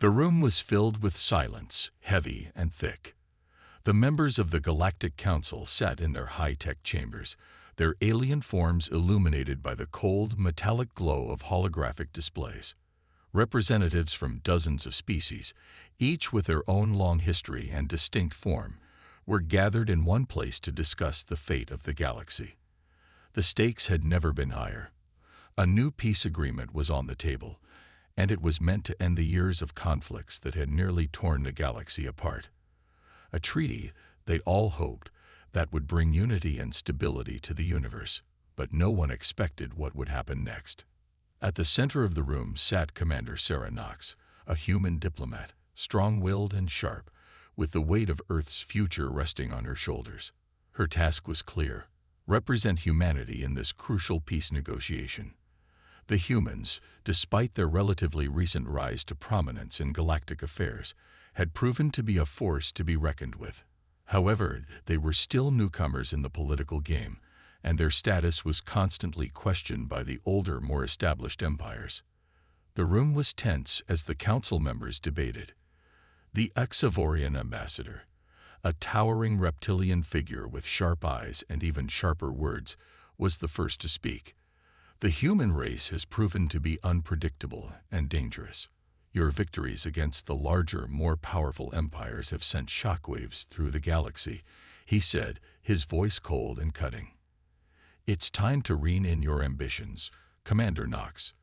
The room was filled with silence, heavy and thick. The members of the Galactic Council sat in their high-tech chambers, their alien forms illuminated by the cold, metallic glow of holographic displays. Representatives from dozens of species, each with their own long history and distinct form, were gathered in one place to discuss the fate of the galaxy. The stakes had never been higher. A new peace agreement was on the table, and it was meant to end the years of conflicts that had nearly torn the galaxy apart. A treaty, they all hoped, that would bring unity and stability to the universe, but no one expected what would happen next. At the center of the room sat Commander Sarah Knox, a human diplomat, strong-willed and sharp, with the weight of Earth's future resting on her shoulders. Her task was clear: represent humanity in this crucial peace negotiation. The humans, despite their relatively recent rise to prominence in galactic affairs, had proven to be a force to be reckoned with. However, they were still newcomers in the political game, and their status was constantly questioned by the older, more established empires. The room was tense as the council members debated. The Exavorian ambassador, a towering reptilian figure with sharp eyes and even sharper words, was the first to speak. The human race has proven to be unpredictable and dangerous. Your victories against the larger, more powerful empires have sent shockwaves through the galaxy, he said, his voice cold and cutting. It's time to rein in your ambitions, Commander Knox.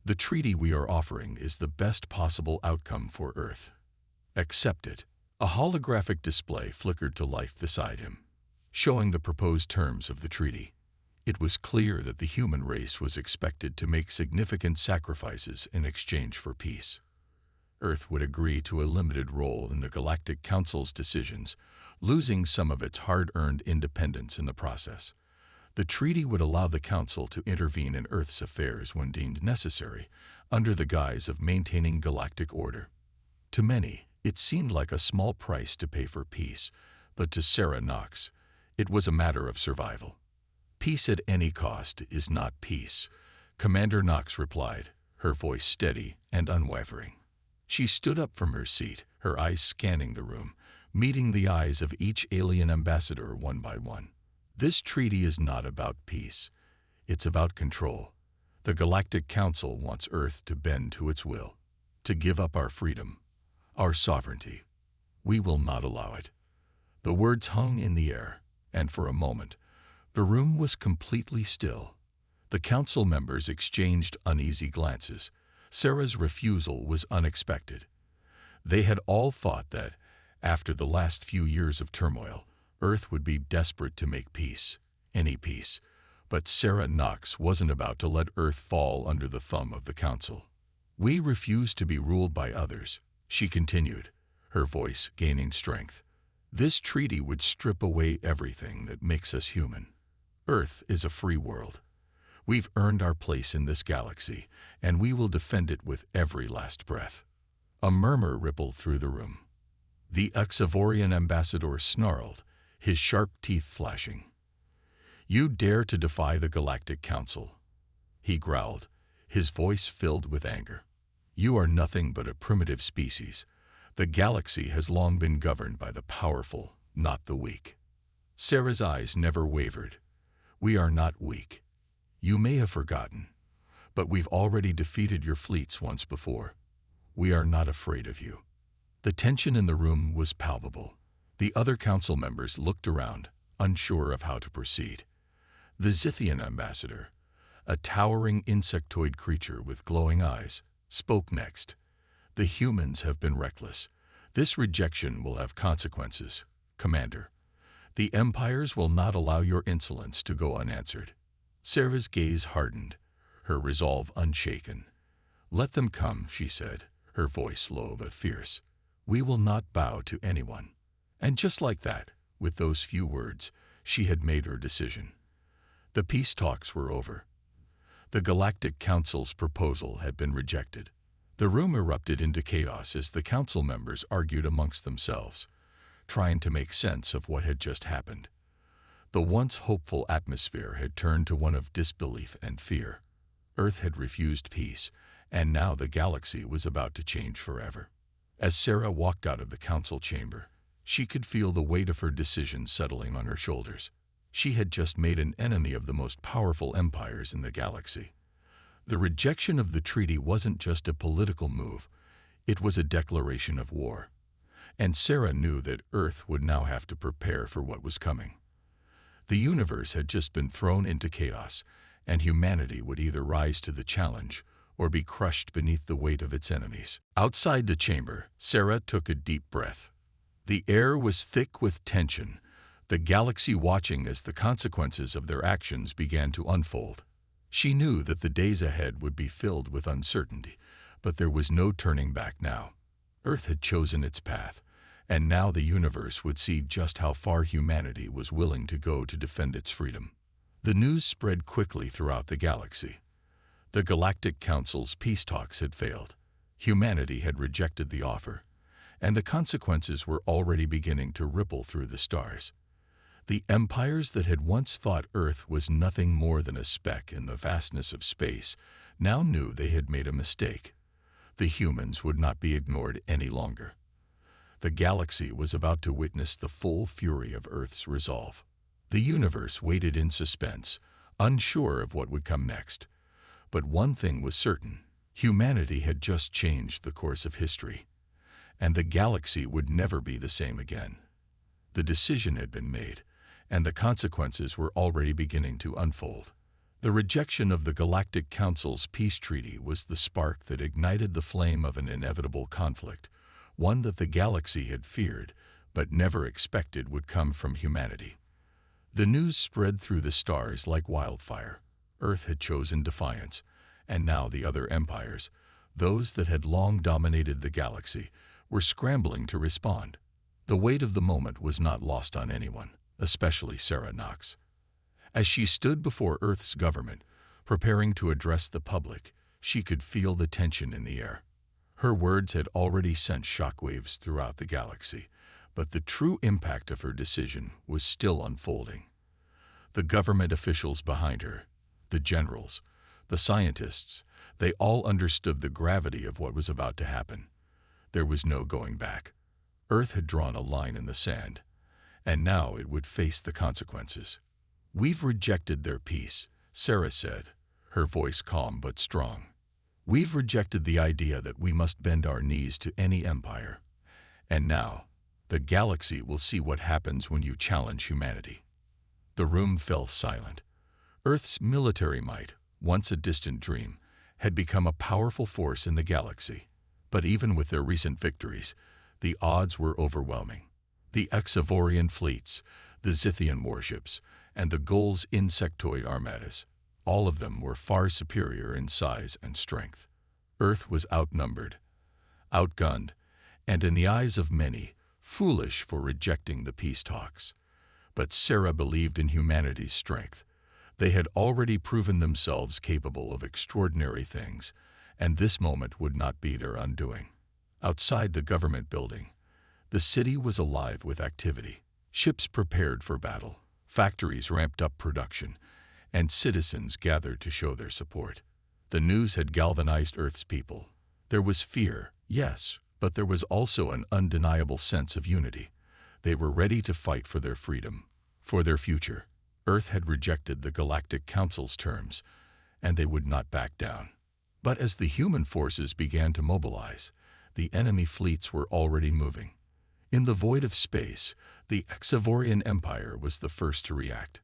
The treaty we are offering is the best possible outcome for Earth. Accept it. A holographic display flickered to life beside him, showing the proposed terms of the treaty. It was clear that the human race was expected to make significant sacrifices in exchange for peace. Earth would agree to a limited role in the Galactic Council's decisions, losing some of its hard-earned independence in the process. The treaty would allow the Council to intervene in Earth's affairs when deemed necessary, under the guise of maintaining galactic order. To many, it seemed like a small price to pay for peace, but to Sarah Knox, it was a matter of survival. Peace at any cost is not peace, Commander Knox replied, her voice steady and unwavering. She stood up from her seat, her eyes scanning the room, meeting the eyes of each alien ambassador one by one. This treaty is not about peace. It's about control. The Galactic Council wants Earth to bend to its will, to give up our freedom, our sovereignty. We will not allow it. The words hung in the air, and for a moment, the room was completely still. The council members exchanged uneasy glances. Sarah's refusal was unexpected. They had all thought that, after the last few years of turmoil, Earth would be desperate to make peace, any peace. But Sarah Knox wasn't about to let Earth fall under the thumb of the council. We refuse to be ruled by others, she continued, her voice gaining strength. This treaty would strip away everything that makes us human. Earth is a free world. We've earned our place in this galaxy, and we will defend it with every last breath. A murmur rippled through the room. The Exavorian ambassador snarled, his sharp teeth flashing. You dare to defy the Galactic Council, he growled, his voice filled with anger. You are nothing but a primitive species. The galaxy has long been governed by the powerful, not the weak. Sarah's eyes never wavered. We are not weak. You may have forgotten, but we've already defeated your fleets once before. We are not afraid of you. The tension in the room was palpable. The other council members looked around, unsure of how to proceed. The Zithian ambassador, a towering insectoid creature with glowing eyes, spoke next. The humans have been reckless. This rejection will have consequences, Commander. The empires will not allow your insolence to go unanswered. Sarah's gaze hardened, her resolve unshaken. Let them come, she said, her voice low but fierce. We will not bow to anyone. And just like that, with those few words, she had made her decision. The peace talks were over. The Galactic Council's proposal had been rejected. The room erupted into chaos as the council members argued amongst themselves, trying to make sense of what had just happened. The once hopeful atmosphere had turned to one of disbelief and fear. Earth had refused peace, and now the galaxy was about to change forever. As Sarah walked out of the council chamber, she could feel the weight of her decision settling on her shoulders. She had just made an enemy of the most powerful empires in the galaxy. The rejection of the treaty wasn't just a political move, it was a declaration of war. And Sarah knew that Earth would now have to prepare for what was coming. The universe had just been thrown into chaos, and humanity would either rise to the challenge or be crushed beneath the weight of its enemies. Outside the chamber, Sarah took a deep breath. The air was thick with tension, the galaxy watching as the consequences of their actions began to unfold. She knew that the days ahead would be filled with uncertainty, but there was no turning back now. Earth had chosen its path, and now the universe would see just how far humanity was willing to go to defend its freedom. The news spread quickly throughout the galaxy. The Galactic Council's peace talks had failed. Humanity had rejected the offer, and the consequences were already beginning to ripple through the stars. The empires that had once thought Earth was nothing more than a speck in the vastness of space now knew they had made a mistake. The humans would not be ignored any longer. The galaxy was about to witness the full fury of Earth's resolve. The universe waited in suspense, unsure of what would come next. But one thing was certain: humanity had just changed the course of history, and the galaxy would never be the same again. The decision had been made, and the consequences were already beginning to unfold. The rejection of the Galactic Council's peace treaty was the spark that ignited the flame of an inevitable conflict, one that the galaxy had feared but never expected would come from humanity. The news spread through the stars like wildfire. Earth had chosen defiance, and now the other empires, those that had long dominated the galaxy, were scrambling to respond. The weight of the moment was not lost on anyone, especially Sarah Knox. As she stood before Earth's government, preparing to address the public, she could feel the tension in the air. Her words had already sent shockwaves throughout the galaxy, but the true impact of her decision was still unfolding. The government officials behind her, the generals, the scientists, they all understood the gravity of what was about to happen. There was no going back. Earth had drawn a line in the sand, and now it would face the consequences. "We've rejected their peace," Sarah said, her voice calm but strong. "We've rejected the idea that we must bend our knees to any empire. And now, the galaxy will see what happens when you challenge humanity." The room fell silent. Earth's military might, once a distant dream, had become a powerful force in the galaxy. But even with their recent victories, the odds were overwhelming. The Exavorian fleets, the Zithian warships, and the Gull's insectoid armadas, all of them were far superior in size and strength. Earth was outnumbered, outgunned, and in the eyes of many, foolish for rejecting the peace talks. But Sarah believed in humanity's strength. They had already proven themselves capable of extraordinary things, and this moment would not be their undoing. Outside the government building, the city was alive with activity. Ships prepared for battle, factories ramped up production, and citizens gathered to show their support. The news had galvanized Earth's people. There was fear, yes, but there was also an undeniable sense of unity. They were ready to fight for their freedom, for their future. Earth had rejected the Galactic Council's terms, and they would not back down. But as the human forces began to mobilize, the enemy fleets were already moving. In the void of space, the Exavorian Empire was the first to react.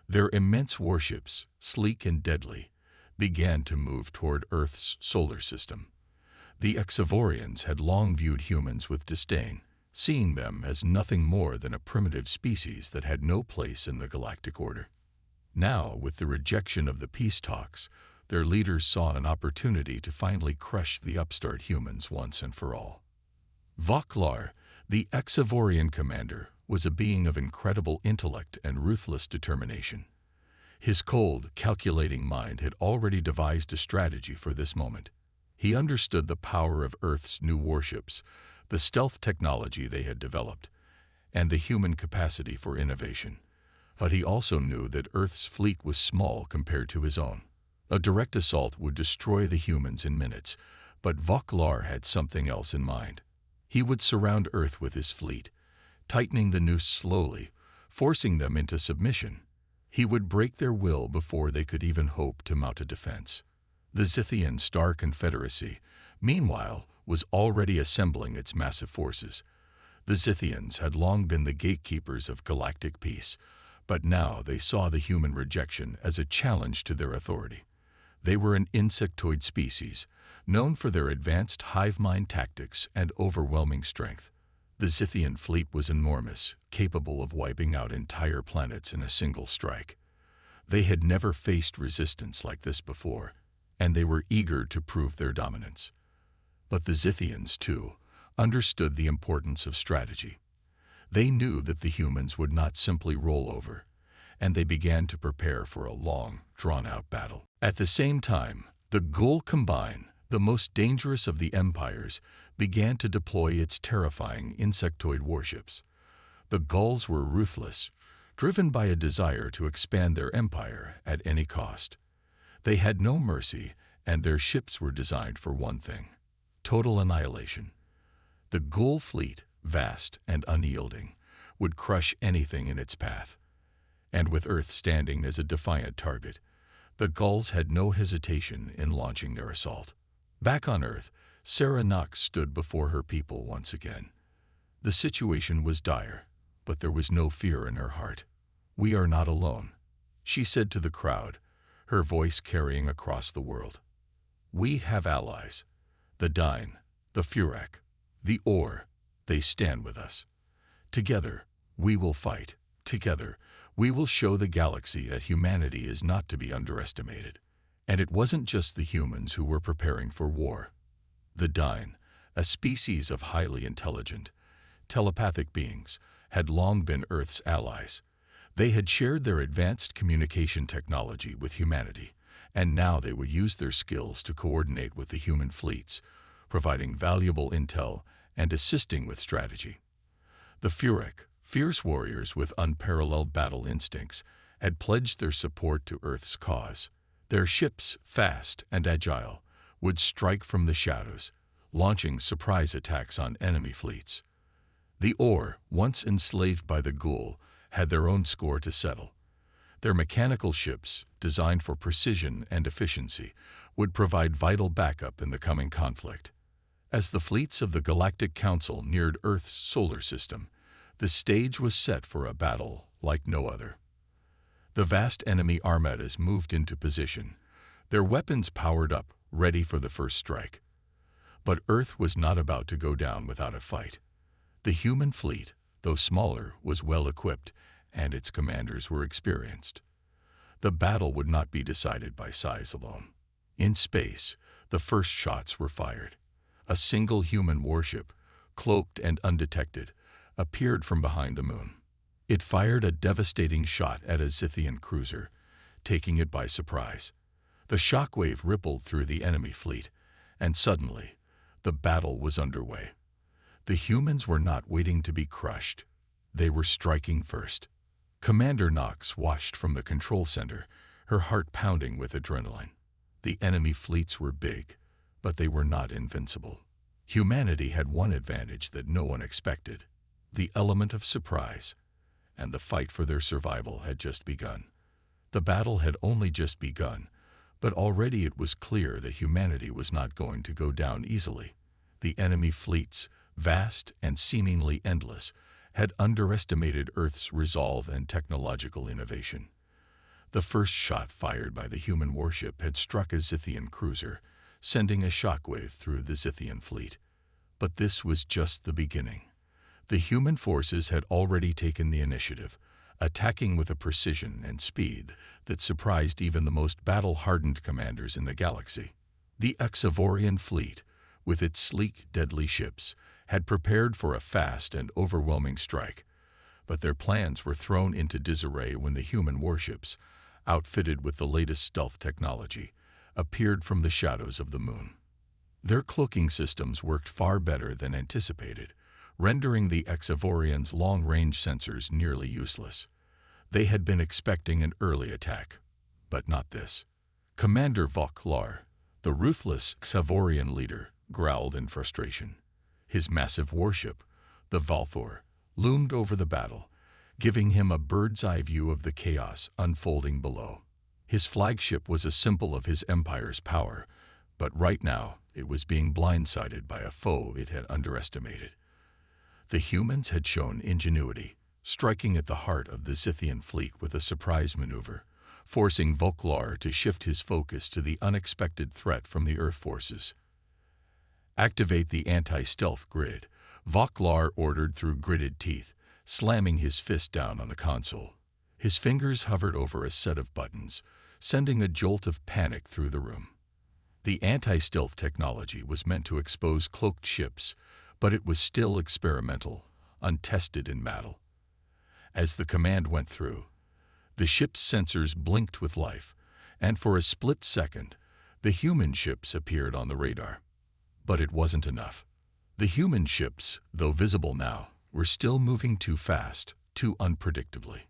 Their immense warships, sleek and deadly, began to move toward Earth's solar system. The Exavorians had long viewed humans with disdain, seeing them as nothing more than a primitive species that had no place in the galactic order. Now, with the rejection of the peace talks, their leaders saw an opportunity to finally crush the upstart humans once and for all. Voklar, the Exavorian commander, was a being of incredible intellect and ruthless determination. His cold, calculating mind had already devised a strategy for this moment. He understood the power of Earth's new warships, the stealth technology they had developed, and the human capacity for innovation. But he also knew that Earth's fleet was small compared to his own. A direct assault would destroy the humans in minutes, but Voklar had something else in mind. He would surround Earth with his fleet, tightening the noose slowly, forcing them into submission. He would break their will before they could even hope to mount a defense. The Zithian Star Confederacy, meanwhile, was already assembling its massive forces. The Zithians had long been the gatekeepers of galactic peace, but now they saw the human rejection as a challenge to their authority. They were an insectoid species, known for their advanced hive mind tactics and overwhelming strength. The Zithian fleet was enormous, capable of wiping out entire planets in a single strike. They had never faced resistance like this before, and they were eager to prove their dominance. But the Zithians, too, understood the importance of strategy. They knew that the humans would not simply roll over, and they began to prepare for a long, drawn-out battle. At the same time, the Gul Combine, the most dangerous of the empires, began to deploy its terrifying insectoid warships. The Gulls were ruthless, driven by a desire to expand their empire at any cost. They had no mercy, and their ships were designed for one thing: total annihilation. The Gul fleet, vast and unyielding, would crush anything in its path. And with Earth standing as a defiant target, the Gulls had no hesitation in launching their assault. Back on Earth, Sarah Knox stood before her people once again. The situation was dire, but there was no fear in her heart. "We are not alone," she said to the crowd, her voice carrying across the world. "We have allies. The Dine, the Furak, the Or, they stand with us. Together, we will fight. Together, we will show the galaxy that humanity is not to be underestimated." And it wasn't just the humans who were preparing for war. The Dine, a species of highly intelligent, telepathic beings, had long been Earth's allies. They had shared their advanced communication technology with humanity, and now they would use their skills to coordinate with the human fleets, providing valuable intel and assisting with strategy. The Furak, fierce warriors with unparalleled battle instincts, had pledged their support to Earth's cause. Their ships, fast and agile, would strike from the shadows, launching surprise attacks on enemy fleets. The Or, once enslaved by the Gul, had their own score to settle. Their mechanical ships, designed for precision and efficiency, would provide vital backup in the coming conflict. As the fleets of the Galactic Council neared Earth's solar system, the stage was set for a battle like no other. The vast enemy armadas moved into position, their weapons powered up, ready for the first strike. But Earth was not about to go down without a fight. The human fleet, though smaller, was well equipped, and its commanders were experienced. The battle would not be decided by size alone. In space, the first shots were fired. A single human warship, cloaked and undetected, appeared from behind the moon. It fired a devastating shot at a Zithian cruiser, taking it by surprise. The shockwave rippled through the enemy fleet, and suddenly, the battle was underway. The humans were not waiting to be crushed. They were striking first. Commander Knox watched from the control center, her heart pounding with adrenaline. The enemy fleets were big, but they were not invincible. Humanity had one advantage that no one expected: the element of surprise. And the fight for their survival had just begun. The battle had only just begun, but already it was clear that humanity was not going to go down easily. The enemy fleets, vast and seemingly endless, had underestimated Earth's resolve and technological innovation. The first shot fired by the human warship had struck a Zithian cruiser, sending a shockwave through the Zithian fleet. But this was just the beginning. The human forces had already taken the initiative, attacking with a precision and speed that surprised even the most battle-hardened commanders in the galaxy. The Exavorian fleet, with its sleek, deadly ships, had prepared for a fast and overwhelming strike, but their plans were thrown into disarray when the human warships, outfitted with the latest stealth technology, appeared from the shadows of the moon. Their cloaking systems worked far better than anticipated, rendering the Exavorians' long-range sensors nearly useless. They had been expecting an early attack, but not this. Commander Vok Lar, the ruthless Exavorian leader, growled in frustration. His massive warship, the Valthor, loomed over the battle, giving him a bird's-eye view of the chaos unfolding below. His flagship was a symbol of his empire's power, but right now it was being blindsided by a foe it had underestimated. The humans had shown ingenuity, striking at the heart of the Scythian fleet with a surprise maneuver, forcing Voklar to shift his focus to the unexpected threat from the Earth forces. "Activate the anti-stealth grid," Voklar ordered through gritted teeth, slamming his fist down on the console. His fingers hovered over a set of buttons, sending a jolt of panic through the room. The anti-stealth technology was meant to expose cloaked ships, but it was still experimental, untested in battle. As the command went through, the ship's sensors blinked with life, and for a split second, the human ships appeared on the radar. But it wasn't enough. The human ships, though visible now, were still moving too fast, too unpredictably.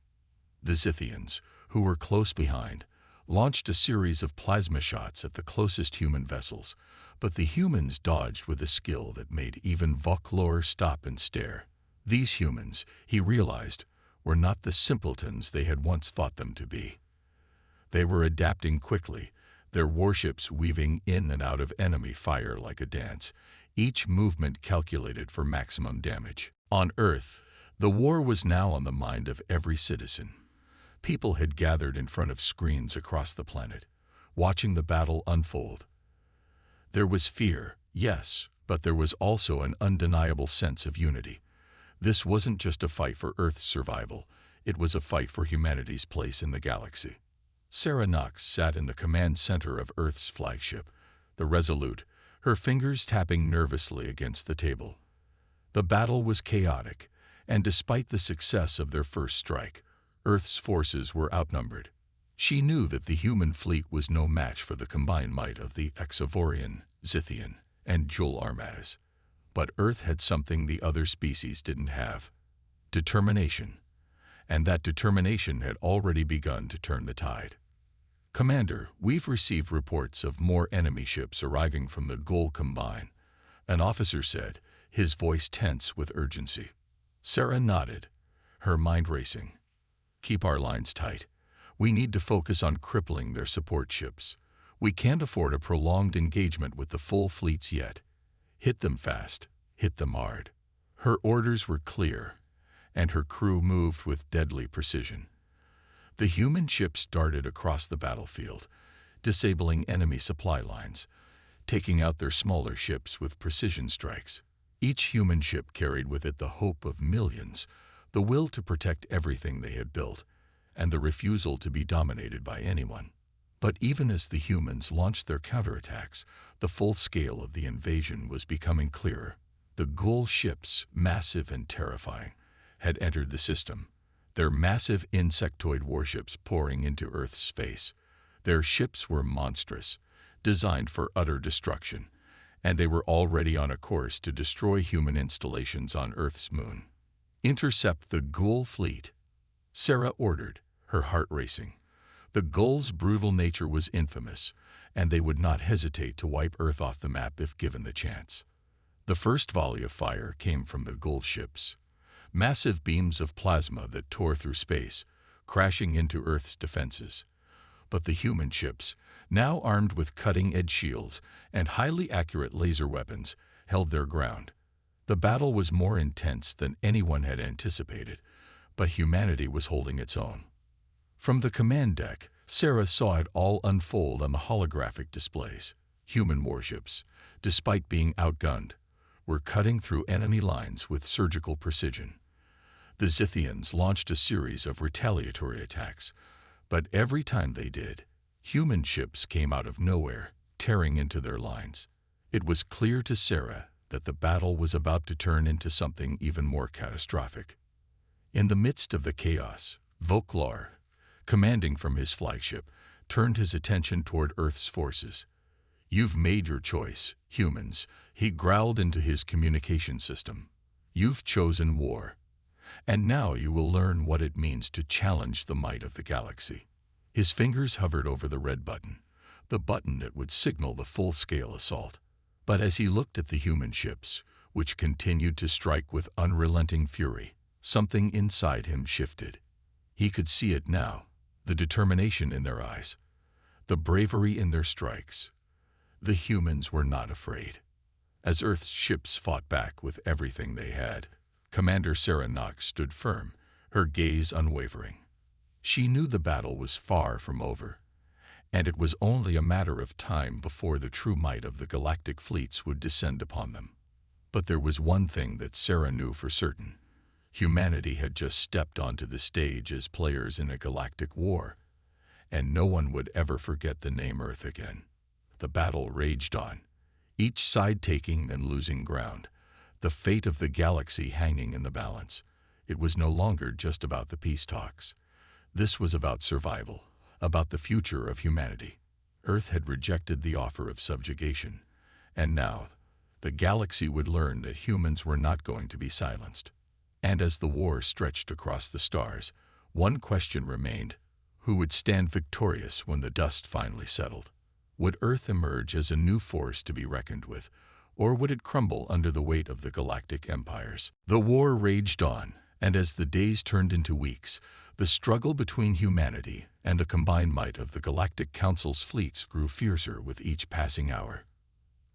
The Scythians, who were close behind, launched a series of plasma shots at the closest human vessels, but the humans dodged with a skill that made even Voklar stop and stare. These humans, he realized, were not the simpletons they had once thought them to be. They were adapting quickly, their warships weaving in and out of enemy fire like a dance, each movement calculated for maximum damage. On Earth, the war was now on the mind of every citizen. People had gathered in front of screens across the planet, watching the battle unfold. There was fear, yes, but there was also an undeniable sense of unity. This wasn't just a fight for Earth's survival, it was a fight for humanity's place in the galaxy. Sarah Knox sat in the command center of Earth's flagship, the Resolute, her fingers tapping nervously against the table. The battle was chaotic, and despite the success of their first strike, Earth's forces were outnumbered. She knew that the human fleet was no match for the combined might of the Exovorian, Zithian, and Jul armadas. But Earth had something the other species didn't have: determination. And that determination had already begun to turn the tide. "Commander, we've received reports of more enemy ships arriving from the Gul Combine," an officer said, his voice tense with urgency. Sarah nodded, her mind racing. "Keep our lines tight. We need to focus on crippling their support ships. We can't afford a prolonged engagement with the full fleets yet. Hit them fast, hit them hard." Her orders were clear, and her crew moved with deadly precision. The human ships darted across the battlefield, disabling enemy supply lines, taking out their smaller ships with precision strikes. Each human ship carried with it the hope of millions, the will to protect everything they had built, and the refusal to be dominated by anyone. But even as the humans launched their counterattacks, the full scale of the invasion was becoming clearer. The Gul ships, massive and terrifying, had entered the system, their massive insectoid warships pouring into Earth's space. Their ships were monstrous, designed for utter destruction, and they were already on a course to destroy human installations on Earth's moon. "Intercept the Gul fleet," Sarah ordered, her heart racing. The Gul's brutal nature was infamous, and they would not hesitate to wipe Earth off the map if given the chance. The first volley of fire came from the Gul ships, massive beams of plasma that tore through space, crashing into Earth's defenses. But the human ships, now armed with cutting-edge shields and highly accurate laser weapons, held their ground. The battle was more intense than anyone had anticipated, but humanity was holding its own. From the command deck, Sarah saw it all unfold on the holographic displays. Human warships, despite being outgunned, were cutting through enemy lines with surgical precision. The Zithians launched a series of retaliatory attacks, but every time they did, human ships came out of nowhere, tearing into their lines. It was clear to Sarah that the battle was about to turn into something even more catastrophic. In the midst of the chaos, Voklar, commanding from his flagship, turned his attention toward Earth's forces. "You've made your choice, humans," he growled into his communication system. "You've chosen war. And now you will learn what it means to challenge the might of the galaxy." His fingers hovered over the red button, the button that would signal the full-scale assault. But as he looked at the human ships, which continued to strike with unrelenting fury. Something inside him shifted. He could see it now, the determination in their eyes, the bravery in their strikes. The humans were not afraid. As Earth's ships fought back with everything they had, Commander Sarah Knox stood firm, her gaze unwavering. She knew the battle was far from over, and it was only a matter of time before the true might of the galactic fleets would descend upon them. But there was one thing that Sarah knew for certain. Humanity had just stepped onto the stage as players in a galactic war, and no one would ever forget the name Earth again. The battle raged on, each side taking and losing ground, the fate of the galaxy hanging in the balance. It was no longer just about the peace talks. This was about survival, about the future of humanity. Earth had rejected the offer of subjugation, and now the galaxy would learn that humans were not going to be silenced. And as the war stretched across the stars, one question remained: who would stand victorious when the dust finally settled? Would Earth emerge as a new force to be reckoned with, or would it crumble under the weight of the galactic empires? The war raged on, and as the days turned into weeks, the struggle between humanity and the combined might of the Galactic Council's fleets grew fiercer with each passing hour.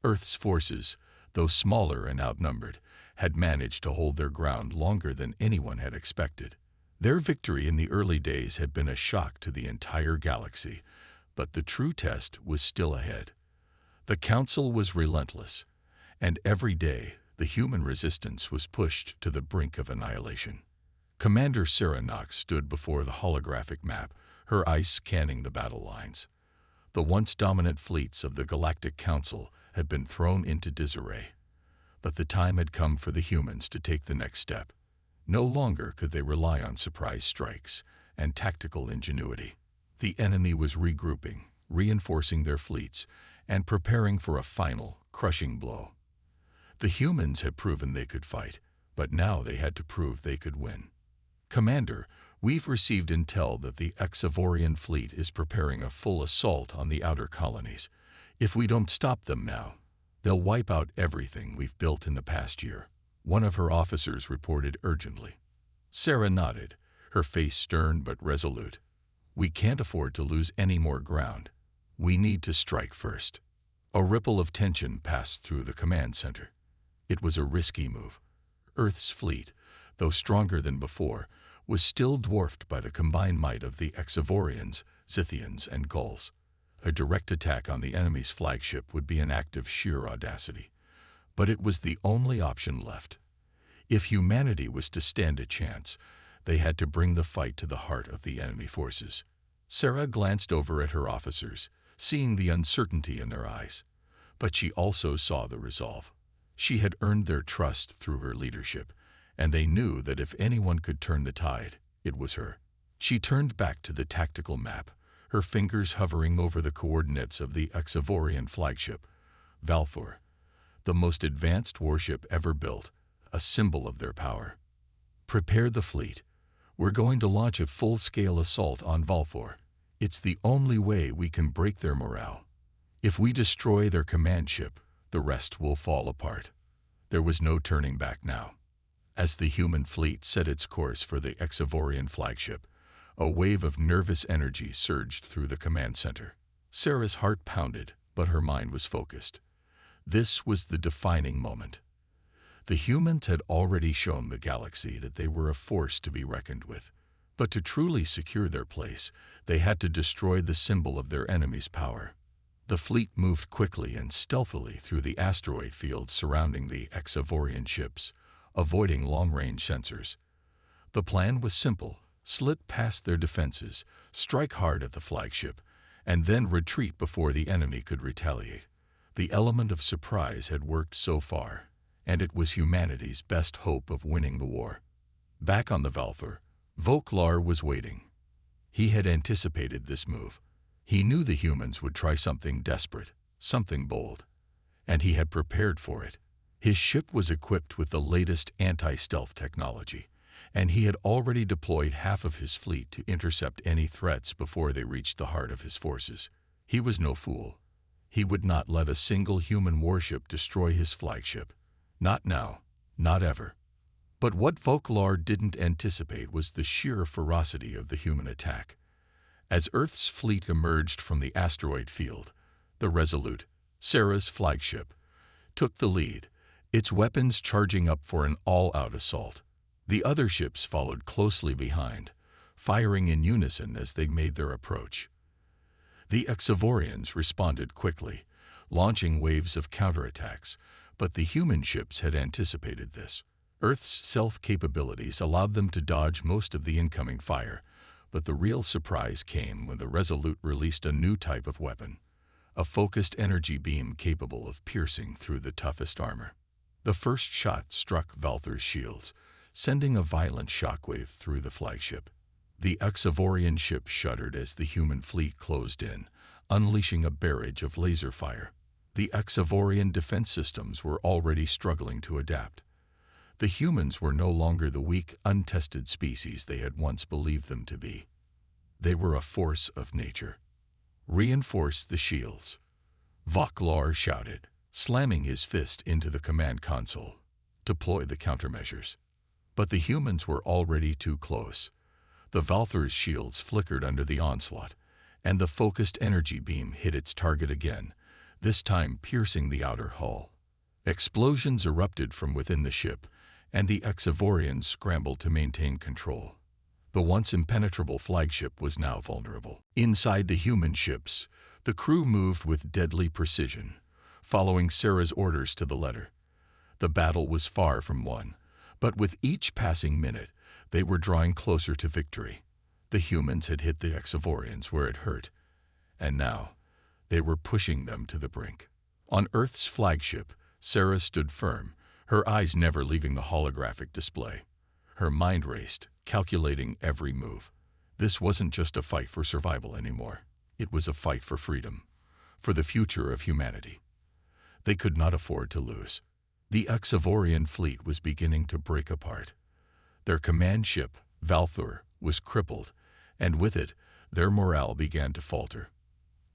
Earth's forces, though smaller and outnumbered, had managed to hold their ground longer than anyone had expected. Their victory in the early days had been a shock to the entire galaxy, but the true test was still ahead. The Council was relentless, and every day the human resistance was pushed to the brink of annihilation. Commander Sarah Knox stood before the holographic map, her eyes scanning the battle lines. The once dominant fleets of the Galactic Council had been thrown into disarray. But the time had come for the humans to take the next step. No longer could they rely on surprise strikes and tactical ingenuity. The enemy was regrouping, reinforcing their fleets, and preparing for a final, crushing blow. The humans had proven they could fight, but now they had to prove they could win. Commander, we've received intel that the Exavorian fleet is preparing a full assault on the outer colonies. If we don't stop them now, they'll wipe out everything we've built in the past year, one of her officers reported urgently. Sarah nodded, her face stern but resolute. We can't afford to lose any more ground. We need to strike first. A ripple of tension passed through the command center. It was a risky move. Earth's fleet, though stronger than before, was still dwarfed by the combined might of the Exavorians, Zithians, and Gulls. A direct attack on the enemy's flagship would be an act of sheer audacity. But it was the only option left. If humanity was to stand a chance, they had to bring the fight to the heart of the enemy forces. Sarah glanced over at her officers, seeing the uncertainty in their eyes. But she also saw the resolve. She had earned their trust through her leadership, and they knew that if anyone could turn the tide, it was her. She turned back to the tactical map, her fingers hovering over the coordinates of the Exavorian flagship, Valfor, the most advanced warship ever built, a symbol of their power. Prepare the fleet. We're going to launch a full-scale assault on Valfor. It's the only way we can break their morale. If we destroy their command ship, the rest will fall apart. There was no turning back now. As the human fleet set its course for the Exavorian flagship, a wave of nervous energy surged through the command center. Sarah's heart pounded, but her mind was focused. This was the defining moment. The humans had already shown the galaxy that they were a force to be reckoned with. But to truly secure their place, they had to destroy the symbol of their enemy's power. The fleet moved quickly and stealthily through the asteroid field surrounding the Exavorian ships, avoiding long-range sensors. The plan was simple: slit past their defenses, strike hard at the flagship, and then retreat before the enemy could retaliate. The element of surprise had worked so far, and it was humanity's best hope of winning the war. Back on the Valfor, Voklar was waiting. He had anticipated this move. He knew the humans would try something desperate, something bold, and he had prepared for it. His ship was equipped with the latest anti-stealth technology, and he had already deployed half of his fleet to intercept any threats before they reached the heart of his forces. He was no fool. He would not let a single human warship destroy his flagship. Not now, not ever. But what Folklore didn't anticipate was the sheer ferocity of the human attack. As Earth's fleet emerged from the asteroid field, the Resolute, Sarah's flagship, took the lead, its weapons charging up for an all-out assault. The other ships followed closely behind, firing in unison as they made their approach. The Exovorians responded quickly, launching waves of counterattacks, but the human ships had anticipated this. Earth's stealth capabilities allowed them to dodge most of the incoming fire, but the real surprise came when the Resolute released a new type of weapon, a focused energy beam capable of piercing through the toughest armor. The first shot struck Valthor's shields, sending a violent shockwave through the flagship. The Exovorian ship shuddered as the human fleet closed in, unleashing a barrage of laser fire. The Exovorian defense systems were already struggling to adapt. The humans were no longer the weak, untested species they had once believed them to be. They were a force of nature. "Reinforce the shields," Folklore shouted, slamming his fist into the command console. "Deploy the countermeasures." But the humans were already too close. The Valthor's shields flickered under the onslaught, and the focused energy beam hit its target again, this time piercing the outer hull. Explosions erupted from within the ship, and the Exovorians scrambled to maintain control. The once impenetrable flagship was now vulnerable. Inside the human ships, the crew moved with deadly precision, following Sarah's orders to the letter. The battle was far from won, but with each passing minute, they were drawing closer to victory. The humans had hit the Exovorians where it hurt, and now they were pushing them to the brink. On Earth's flagship, Sarah stood firm, her eyes never leaving the holographic display. Her mind raced, calculating every move. This wasn't just a fight for survival anymore. It was a fight for freedom, for the future of humanity. They could not afford to lose. The Exovorian fleet was beginning to break apart. Their command ship, Valthor, was crippled, and with it, their morale began to falter.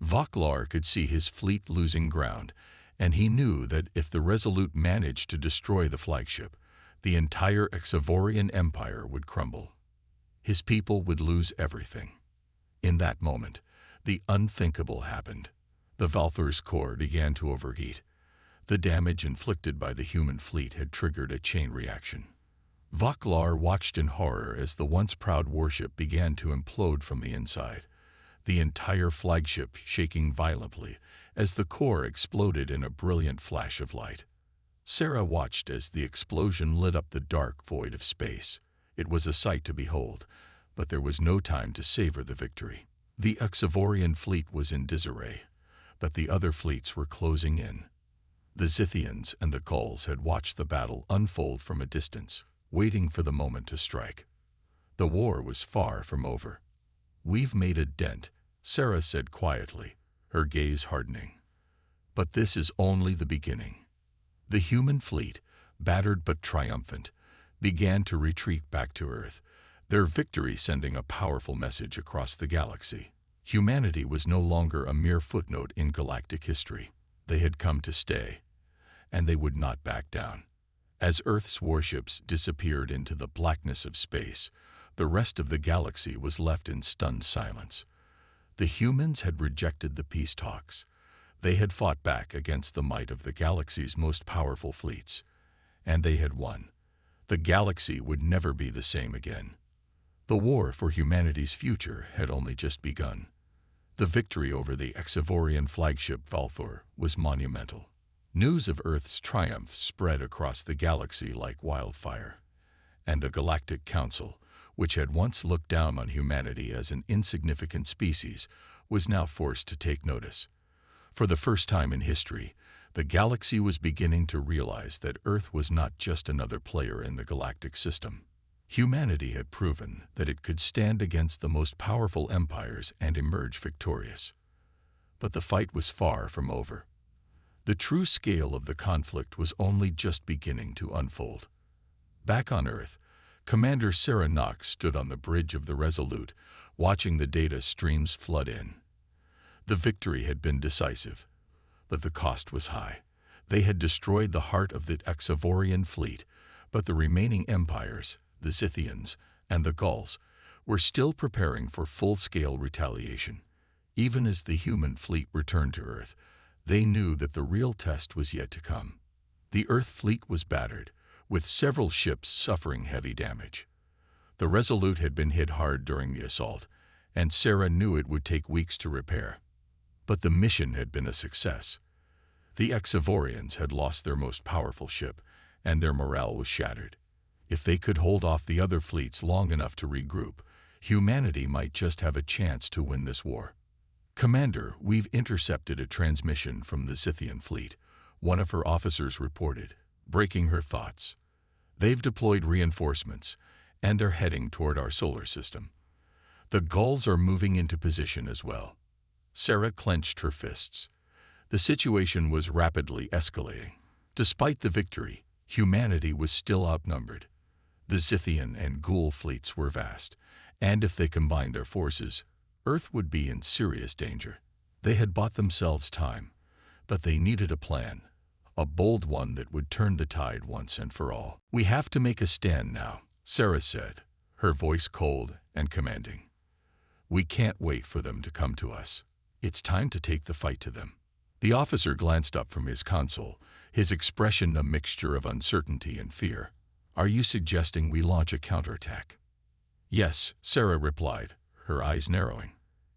Folklore could see his fleet losing ground, and he knew that if the Resolute managed to destroy the flagship, the entire Exovorian empire would crumble. His people would lose everything. In that moment, the unthinkable happened. The Valthor's core began to overheat. The damage inflicted by the human fleet had triggered a chain reaction. Folklore watched in horror as the once proud warship began to implode from the inside, the entire flagship shaking violently as the core exploded in a brilliant flash of light. Sarah watched as the explosion lit up the dark void of space. It was a sight to behold, but there was no time to savor the victory. The Exovorian fleet was in disarray, but the other fleets were closing in. The Zithians and the Gauls had watched the battle unfold from a distance, waiting for the moment to strike. The war was far from over. "We've made a dent," Sarah said quietly, her gaze hardening. "But this is only the beginning." The human fleet, battered but triumphant, began to retreat back to Earth, their victory sending a powerful message across the galaxy. Humanity was no longer a mere footnote in galactic history. They had come to stay, and they would not back down. As Earth's warships disappeared into the blackness of space, the rest of the galaxy was left in stunned silence. The humans had rejected the peace talks. They had fought back against the might of the galaxy's most powerful fleets, and they had won. The galaxy would never be the same again. The war for humanity's future had only just begun. The victory over the Exovorian flagship Valthor was monumental. News of Earth's triumph spread across the galaxy like wildfire, and the Galactic Council, which had once looked down on humanity as an insignificant species, was now forced to take notice. For the first time in history, the galaxy was beginning to realize that Earth was not just another player in the galactic system. Humanity had proven that it could stand against the most powerful empires and emerge victorious. But the fight was far from over. The true scale of the conflict was only just beginning to unfold. Back on Earth, Commander Sarah Knox stood on the bridge of the Resolute, watching the data streams flood in. The victory had been decisive, but the cost was high. They had destroyed the heart of the Exavorian fleet, but the remaining empires, the Scythians and the Gauls, were still preparing for full-scale retaliation. Even as the human fleet returned to Earth, they knew that the real test was yet to come. The Earth fleet was battered, with several ships suffering heavy damage. The Resolute had been hit hard during the assault, and Sarah knew it would take weeks to repair. But the mission had been a success. The Exavorians had lost their most powerful ship, and their morale was shattered. If they could hold off the other fleets long enough to regroup, humanity might just have a chance to win this war. "Commander, we've intercepted a transmission from the Scythian fleet," one of her officers reported, breaking her thoughts. "They've deployed reinforcements, and they're heading toward our solar system. The Gauls are moving into position as well." Sarah clenched her fists. The situation was rapidly escalating. Despite the victory, humanity was still outnumbered. The Scythian and Ghoul fleets were vast, and if they combined their forces, Earth would be in serious danger. They had bought themselves time, but they needed a plan, a bold one that would turn the tide once and for all. "We have to make a stand now," Sarah said, her voice cold and commanding. "We can't wait for them to come to us. It's time to take the fight to them." The officer glanced up from his console, his expression a mixture of uncertainty and fear. "Are you suggesting we launch a counterattack?" "Yes," Sarah replied, her eyes narrowing.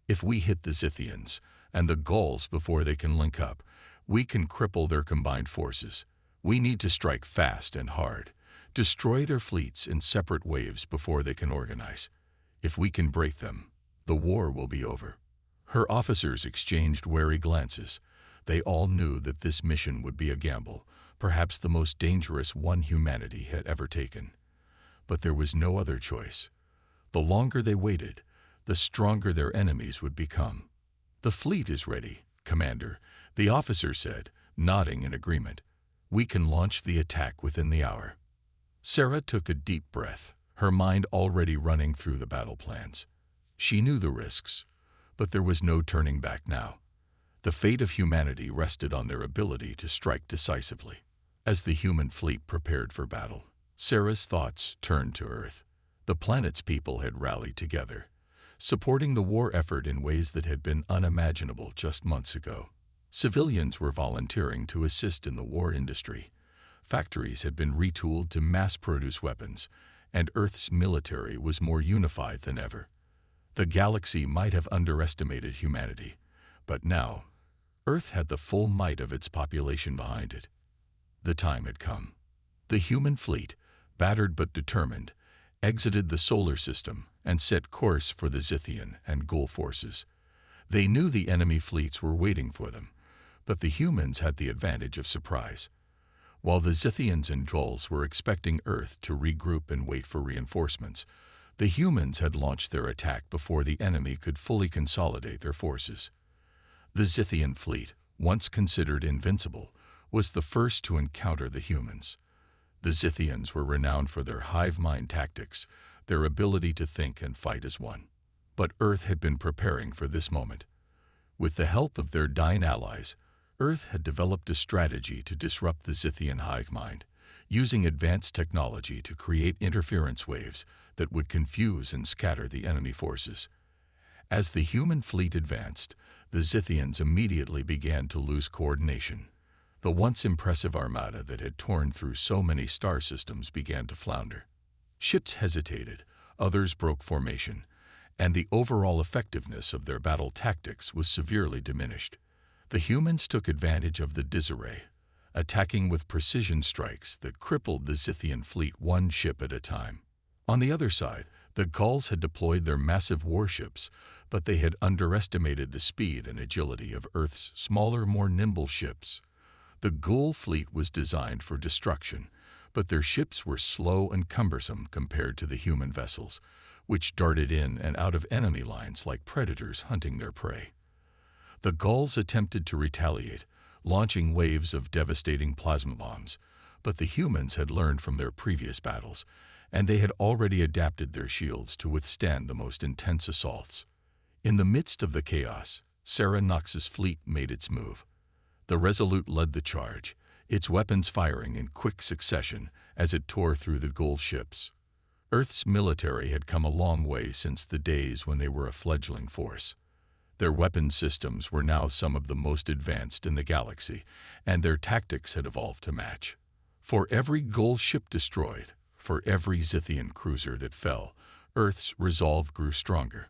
"If we hit the Scythians and the Gauls before they can link up, we can cripple their combined forces. We need to strike fast and hard, destroy their fleets in separate waves before they can organize. If we can break them, the war will be over." Her officers exchanged wary glances. They all knew that this mission would be a gamble, perhaps the most dangerous one humanity had ever taken. But there was no other choice. The longer they waited, the stronger their enemies would become. "The fleet is ready, Commander," the officer said, nodding in agreement. "We can launch the attack within the hour." Sarah took a deep breath, her mind already running through the battle plans. She knew the risks, but there was no turning back now. The fate of humanity rested on their ability to strike decisively. As the human fleet prepared for battle, Sarah's thoughts turned to Earth. The planet's people had rallied together, supporting the war effort in ways that had been unimaginable just months ago. Civilians were volunteering to assist in the war industry. Factories had been retooled to mass-produce weapons, and Earth's military was more unified than ever. The galaxy might have underestimated humanity, but now, Earth had the full might of its population behind it. The time had come. The human fleet, battered but determined, exited the solar system and set course for the Scythian and Ghoul forces. They knew the enemy fleets were waiting for them, but the humans had the advantage of surprise. While the Scythians and Gauls were expecting Earth to regroup and wait for reinforcements, the humans had launched their attack before the enemy could fully consolidate their forces. The Scythian fleet, once considered invincible, was the first to encounter the humans. The Scythians were renowned for their hive mind tactics, their ability to think and fight as one. But Earth had been preparing for this moment. With the help of their dying allies, Earth had developed a strategy to disrupt the Scythian hive mind, using advanced technology to create interference waves that would confuse and scatter the enemy forces. As the human fleet advanced, the Scythians immediately began to lose coordination. The once impressive armada that had torn through so many star systems began to flounder. Ships hesitated, others broke formation, and the overall effectiveness of their battle tactics was severely diminished. The humans took advantage of the disarray, attacking with precision strikes that crippled the Scythian fleet one ship at a time. On the other side, the Gauls had deployed their massive warships, but they had underestimated the speed and agility of Earth's smaller, more nimble ships. The Ghoul fleet was designed for destruction, but their ships were slow and cumbersome compared to the human vessels, which darted in and out of enemy lines like predators hunting their prey. The Gauls attempted to retaliate, launching waves of devastating plasma bombs, but the humans had learned from their previous battles, and they had already adapted their shields to withstand the most intense assaults. In the midst of the chaos, Sarah Knox's fleet made its move. The Resolute led the charge, its weapons firing in quick succession as it tore through the Ghoul ships. Earth's military had come a long way since the days when they were a fledgling force. Their weapon systems were now some of the most advanced in the galaxy, and their tactics had evolved to match. For every Ghoul ship destroyed, for every Zithian cruiser that fell, Earth's resolve grew stronger.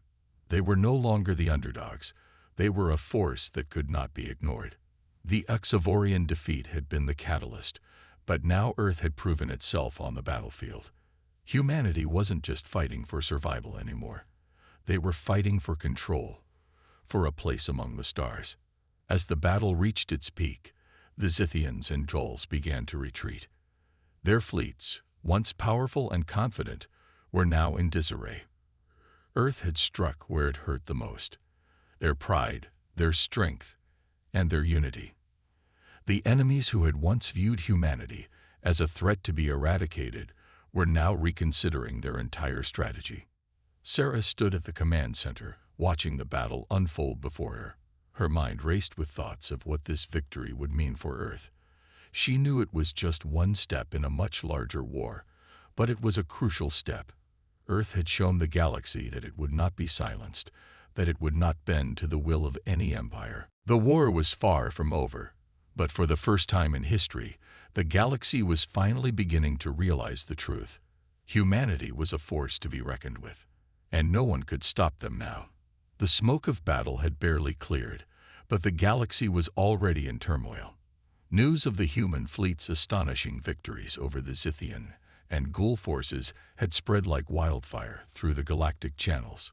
They were no longer the underdogs. They were a force that could not be ignored. The Uxavorian defeat had been the catalyst, but now Earth had proven itself on the battlefield. Humanity wasn't just fighting for survival anymore. They were fighting for control, for a place among the stars. As the battle reached its peak, the Zithians and Jols began to retreat. Their fleets, once powerful and confident, were now in disarray. Earth had struck where it hurt the most: their pride, their strength, and their unity. The enemies who had once viewed humanity as a threat to be eradicated were now reconsidering their entire strategy. Sarah stood at the command center, watching the battle unfold before her. Her mind raced with thoughts of what this victory would mean for Earth. She knew it was just one step in a much larger war, but it was a crucial step. Earth had shown the galaxy that it would not be silenced, that it would not bend to the will of any empire. The war was far from over, but for the first time in history, the galaxy was finally beginning to realize the truth. Humanity was a force to be reckoned with, and no one could stop them now. The smoke of battle had barely cleared, but the galaxy was already in turmoil. News of the human fleet's astonishing victories over the Zithian and Ghoul forces had spread like wildfire through the galactic channels.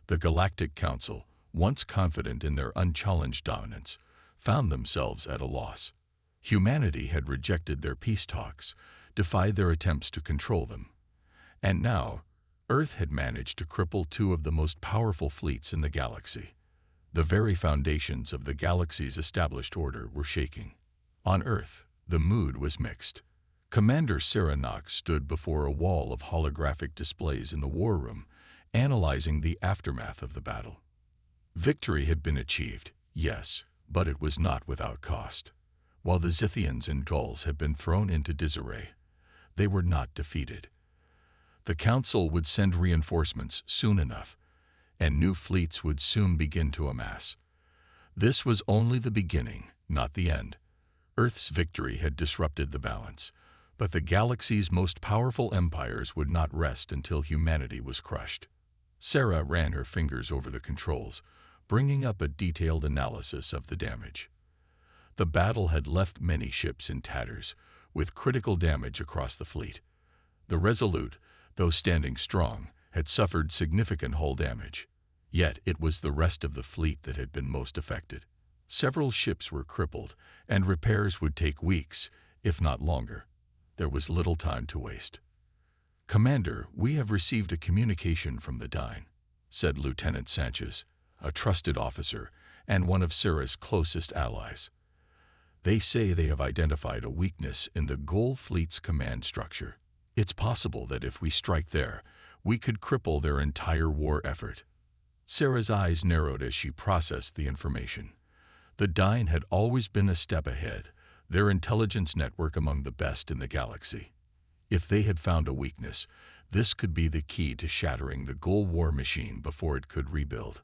The Galactic Council, once confident in their unchallenged dominance, found themselves at a loss. Humanity had rejected their peace talks, defied their attempts to control them. And now, Earth had managed to cripple two of the most powerful fleets in the galaxy. The very foundations of the galaxy's established order were shaking. On Earth, the mood was mixed. Commander Sarah Knox stood before a wall of holographic displays in the war room, analyzing the aftermath of the battle. Victory had been achieved, yes, but it was not without cost. While the Zithians and Jols had been thrown into disarray, they were not defeated. The Council would send reinforcements soon enough, and new fleets would soon begin to amass. This was only the beginning, not the end. Earth's victory had disrupted the balance, but the galaxy's most powerful empires would not rest until humanity was crushed. Sarah ran her fingers over the controls, bringing up a detailed analysis of the damage. The battle had left many ships in tatters, with critical damage across the fleet. The Resolute, though standing strong, had suffered significant hull damage. Yet it was the rest of the fleet that had been most affected. Several ships were crippled, and repairs would take weeks, if not longer. There was little time to waste. "Commander, we have received a communication from the Dyne," said Lieutenant Sanchez, a trusted officer and one of Sarah's closest allies. "They say they have identified a weakness in the Ghoul fleet's command structure. It's possible that if we strike there, we could cripple their entire war effort." Sarah's eyes narrowed as she processed the information. The Dyne had always been a step ahead, their intelligence network among the best in the galaxy. If they had found a weakness, this could be the key to shattering the Ghoul war machine before it could rebuild.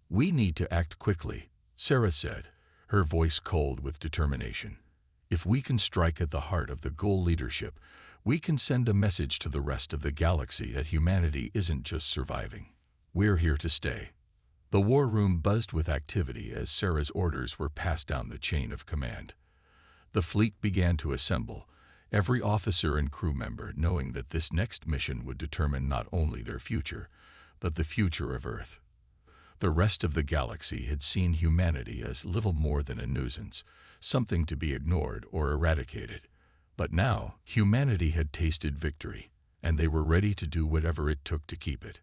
"We need to act quickly," Sarah said, her voice cold with determination. "If we can strike at the heart of the Ghoul leadership, we can send a message to the rest of the galaxy that humanity isn't just surviving. We're here to stay." The war room buzzed with activity as Sarah's orders were passed down the chain of command. The fleet began to assemble, every officer and crew member knowing that this next mission would determine not only their future, but the future of Earth. The rest of the galaxy had seen humanity as little more than a nuisance, something to be ignored or eradicated. But now, humanity had tasted victory, and they were ready to do whatever it took to keep it.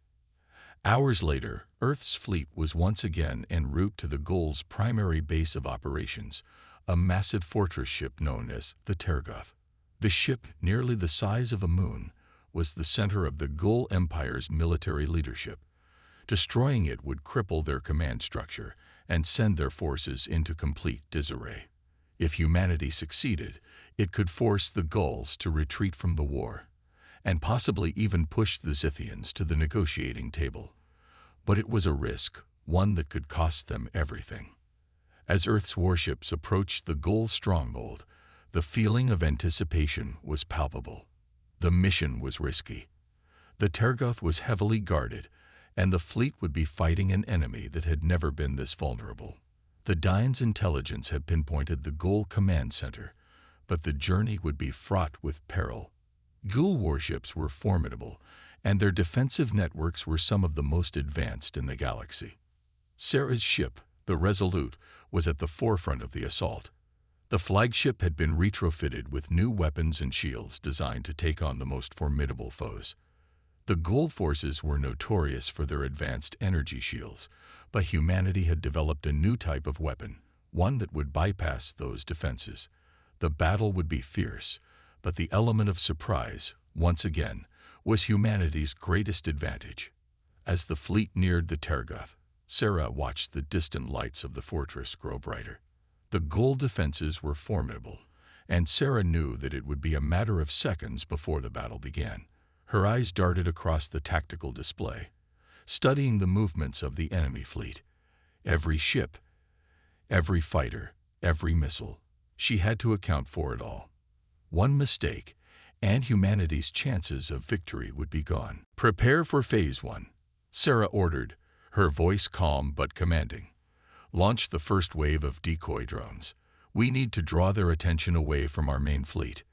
Hours later, Earth's fleet was once again en route to the Ghoul's primary base of operations, a massive fortress ship known as the Tergoth. The ship, nearly the size of a moon, was the center of the Ghoul Empire's military leadership. Destroying it would cripple their command structure and send their forces into complete disarray. If humanity succeeded, it could force the Gulls to retreat from the war, and possibly even push the Zithians to the negotiating table. But it was a risk, one that could cost them everything. As Earth's warships approached the Gull stronghold, the feeling of anticipation was palpable. The mission was risky. The Tergoth was heavily guarded, and the fleet would be fighting an enemy that had never been this vulnerable. The Dian's intelligence had pinpointed the Gull command center, but the journey would be fraught with peril. Gull warships were formidable, and their defensive networks were some of the most advanced in the galaxy. Sarah's ship, the Resolute, was at the forefront of the assault. The flagship had been retrofitted with new weapons and shields designed to take on the most formidable foes. The Gull forces were notorious for their advanced energy shields, but humanity had developed a new type of weapon, one that would bypass those defenses. The battle would be fierce, but the element of surprise, once again, was humanity's greatest advantage. As the fleet neared the Tergoth, Sarah watched the distant lights of the fortress grow brighter. The Gull defenses were formidable, and Sarah knew that it would be a matter of seconds before the battle began. Her eyes darted across the tactical display, studying the movements of the enemy fleet. Every ship, every fighter, every missile. She had to account for it all. One mistake, and humanity's chances of victory would be gone. "Prepare for Phase 1, Sarah ordered, her voice calm but commanding. "Launch the first wave of decoy drones. We need to draw their attention away from our main fleet."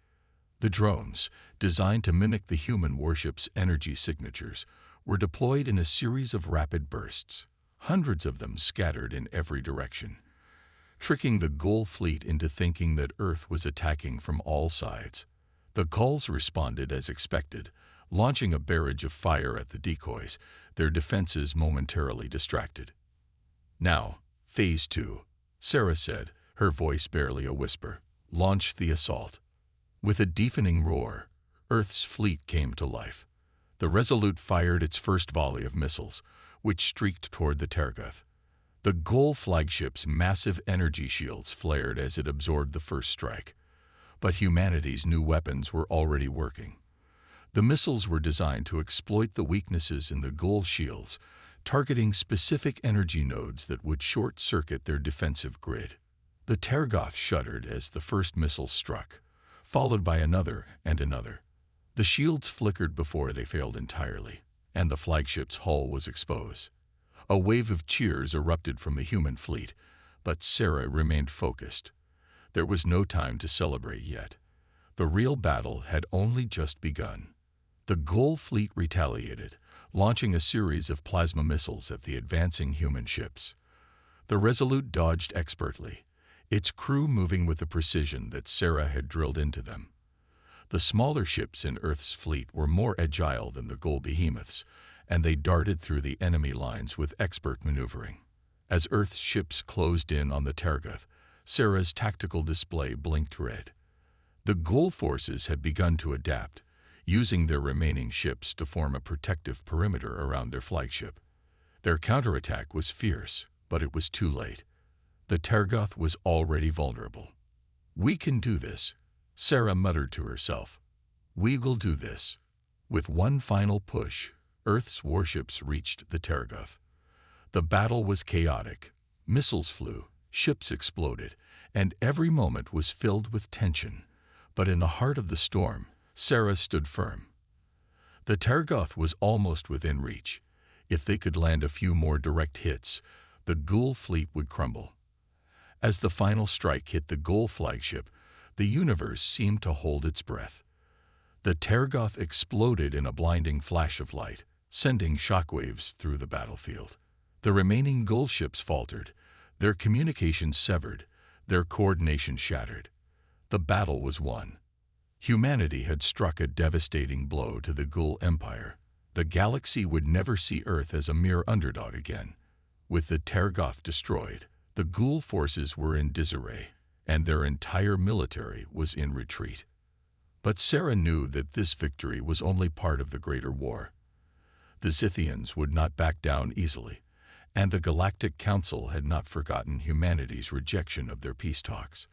The drones, designed to mimic the human warship's energy signatures, were deployed in a series of rapid bursts, hundreds of them scattered in every direction, tricking the Gull fleet into thinking that Earth was attacking from all sides. The Gulls responded as expected, launching a barrage of fire at the decoys, their defenses momentarily distracted. "Now, Phase 2, Sarah said, her voice barely a whisper. "Launch the assault." With a deafening roar, Earth's fleet came to life. The Resolute fired its first volley of missiles, which streaked toward the Tergoth. The Gull flagship's massive energy shields flared as it absorbed the first strike. But humanity's new weapons were already working. The missiles were designed to exploit the weaknesses in the Gull shields, targeting specific energy nodes that would short-circuit their defensive grid. The Tergoth shuddered as the first missile struck, followed by another and another. The shields flickered before they failed entirely, and the flagship's hull was exposed. A wave of cheers erupted from the human fleet, but Sarah remained focused. There was no time to celebrate yet. The real battle had only just begun. The Gull fleet retaliated, launching a series of plasma missiles at the advancing human ships. The Resolute dodged expertly, its crew moving with the precision that Sarah had drilled into them. The smaller ships in Earth's fleet were more agile than the Gull behemoths, and they darted through the enemy lines with expert maneuvering. As Earth's ships closed in on the Tergoth, Sarah's tactical display blinked red. The Gull forces had begun to adapt, using their remaining ships to form a protective perimeter around their flagship. Their counterattack was fierce, but it was too late. The Tergoth was already vulnerable. "We can do this," Sarah muttered to herself. "We will do this." With one final push, Earth's warships reached the Tergoth. The battle was chaotic. Missiles flew, ships exploded, and every moment was filled with tension. But in the heart of the storm, Sarah stood firm. The Tergoth was almost within reach. If they could land a few more direct hits, the Gull fleet would crumble. As the final strike hit the Gull flagship, the universe seemed to hold its breath. The Tergoth exploded in a blinding flash of light, sending shockwaves through the battlefield. The remaining Gull ships faltered, their communications severed, their coordination shattered. The battle was won. Humanity had struck a devastating blow to the Gull Empire. The galaxy would never see Earth as a mere underdog again. With the Tergoth destroyed, the Gull forces were in disarray, and their entire military was in retreat. But Sarah knew that this victory was only part of the greater war. The Zithians would not back down easily, and the Galactic Council had not forgotten humanity's rejection of their peace talks.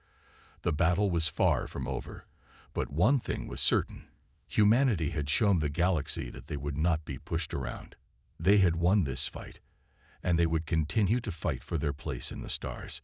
The battle was far from over, but one thing was certain. Humanity had shown the galaxy that they would not be pushed around. They had won this fight, and they would continue to fight for their place in the stars.